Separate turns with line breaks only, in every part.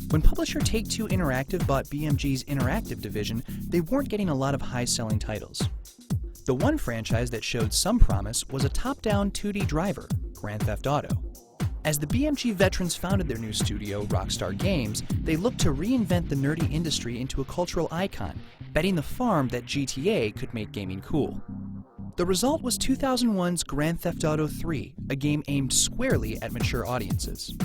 When publisher Take-Two Interactive bought BMG's interactive division, they weren't getting a lot of high-selling titles. The one franchise that showed some promise was a top-down 2D driver, Grand Theft Auto. As the BMG veterans founded their new studio, Rockstar Games, they looked to reinvent the nerdy industry into a cultural icon, betting the farm that GTA could make gaming cool. The result was 2001's Grand Theft Auto 3, a game aimed squarely at mature audiences.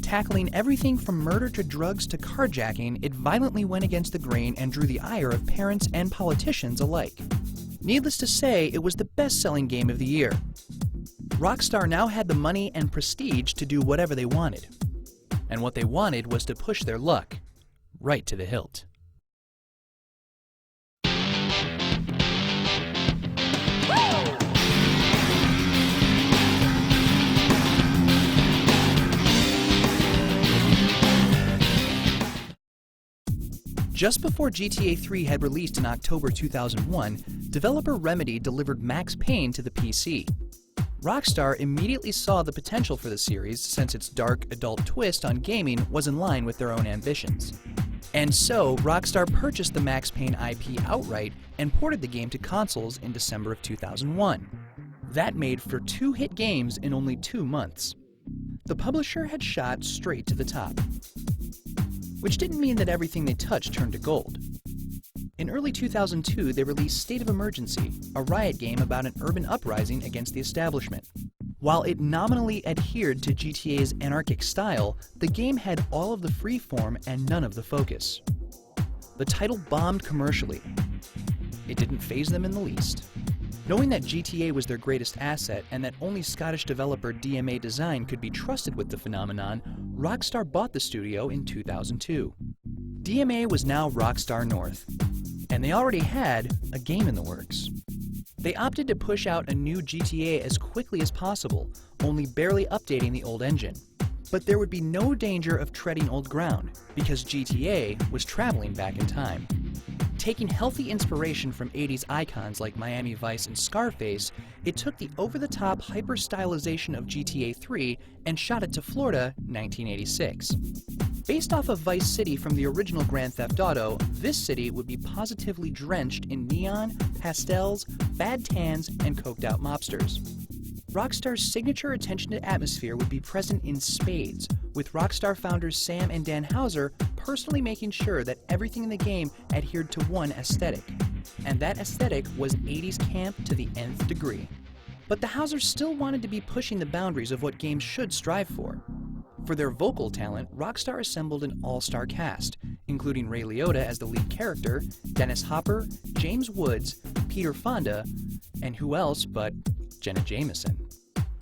Tackling everything from murder to drugs to carjacking, it violently went against the grain and drew the ire of parents and politicians alike. Needless to say, it was the best-selling game of the year. Rockstar now had the money and prestige to do whatever they wanted. And what they wanted was to push their luck right to the hilt. Just before GTA 3 had released in October 2001, developer Remedy delivered Max Payne to the PC. Rockstar immediately saw the potential for the series since its dark, adult twist on gaming was in line with their own ambitions. And so, Rockstar purchased the Max Payne IP outright and ported the game to consoles in December of 2001. That made for 2 hit games in only 2 months. The publisher had shot straight to the top. Which didn't mean that everything they touched turned to gold. In early 2002, they released State of Emergency, a riot game about an urban uprising against the establishment. While it nominally adhered to GTA's anarchic style, the game had all of the freeform and none of the focus. The title bombed commercially. It didn't faze them in the least. Knowing that GTA was their greatest asset and that only Scottish developer DMA Design could be trusted with the phenomenon, Rockstar bought the studio in 2002. DMA was now Rockstar North, and they already had a game in the works. They opted to push out a new GTA as quickly as possible, only barely updating the old engine. But there would be no danger of treading old ground, because GTA was traveling back in time. Taking healthy inspiration from 80s icons like Miami Vice and Scarface, it took the over-the-top hyper-stylization of GTA 3 and shot it to Florida, 1986. Based off of Vice City from the original Grand Theft Auto, this city would be positively drenched in neon, pastels, bad tans, and coked-out mobsters. Rockstar's signature attention to atmosphere would be present in spades, with Rockstar founders Sam and Dan Houser personally making sure that everything in the game adhered to one aesthetic. And that aesthetic was 80s camp to the nth degree. But the Housers still wanted to be pushing the boundaries of what games should strive for. For their vocal talent, Rockstar assembled an all-star cast, including Ray Liotta as the lead character, Dennis Hopper, James Woods, Peter Fonda, and who else but Jenna Jameson.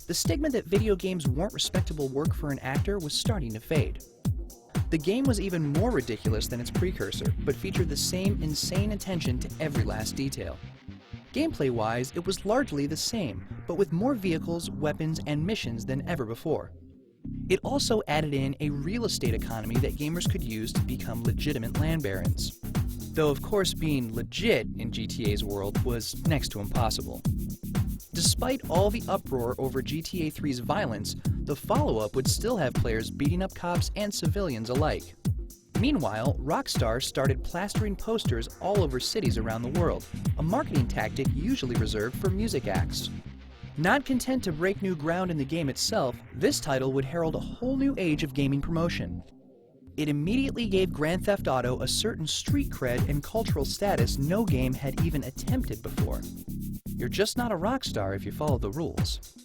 The stigma that video games weren't respectable work for an actor was starting to fade. The game was even more ridiculous than its precursor, but featured the same insane attention to every last detail. Gameplay-wise, it was largely the same, but with more vehicles, weapons, and missions than ever before. It also added in a real estate economy that gamers could use to become legitimate land barons. Though of course being legit in GTA's world was next to impossible. Despite all the uproar over GTA 3's violence, the follow-up would still have players beating up cops and civilians alike. Meanwhile, Rockstar started plastering posters all over cities around the world, a marketing tactic usually reserved for music acts. Not content to break new ground in the game itself, this title would herald a whole new age of gaming promotion. It immediately gave Grand Theft Auto a certain street cred and cultural status no game had even attempted before. You're just not a Rockstar if you follow the rules.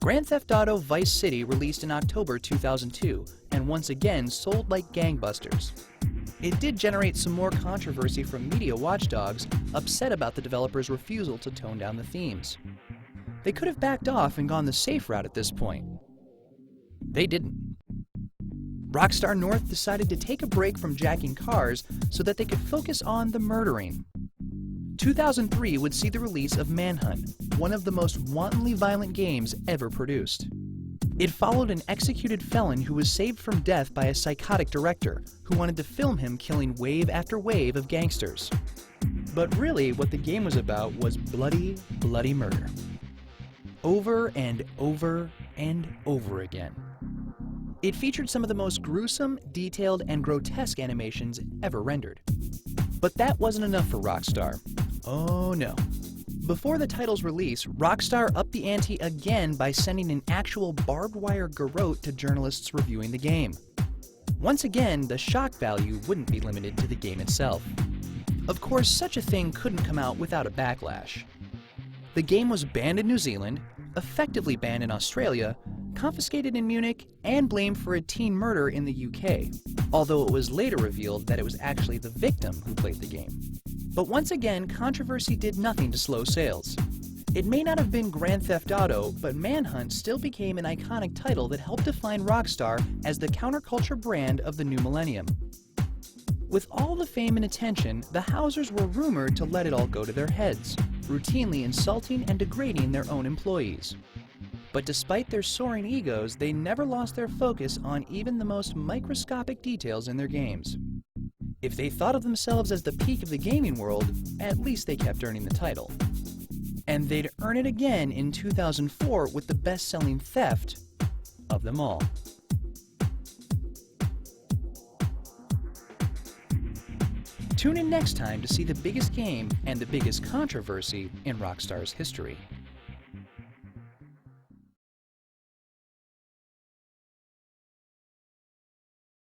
Grand Theft Auto Vice City released in October 2002, and once again sold like gangbusters. It did generate some more controversy from media watchdogs, upset about the developer's refusal to tone down the themes. They could have backed off and gone the safe route at this point. They didn't. Rockstar North decided to take a break from jacking cars so that they could focus on the murdering. 2003 would see the release of Manhunt, one of the most wantonly violent games ever produced. It followed an executed felon who was saved from death by a psychotic director who wanted to film him killing wave after wave of gangsters. But really, what the game was about was bloody, bloody murder. Over and over and over again. It featured some of the most gruesome, detailed, and grotesque animations ever rendered. But that wasn't enough for Rockstar. Oh no. Before the title's release, Rockstar upped the ante again by sending an actual barbed wire garrote to journalists reviewing the game. Once again, the shock value wouldn't be limited to the game itself. Of course, such a thing couldn't come out without a backlash. The game was banned in New Zealand, effectively banned in Australia, confiscated in Munich, and blamed for a teen murder in the UK, although it was later revealed that it was actually the victim who played the game. But once again, controversy did nothing to slow sales. It may not have been Grand Theft Auto, but Manhunt still became an iconic title that helped define Rockstar as the counterculture brand of the new millennium. With all the fame and attention, the Housers were rumored to let it all go to their heads, routinely insulting and degrading their own employees. But despite their soaring egos, they never lost their focus on even the most microscopic details in their games. If they thought of themselves as the peak of the gaming world, at least they kept earning the title. And they'd earn it again in 2004 with the best-selling theft of them all. Tune in next time to see the biggest game and the biggest controversy in Rockstar's history.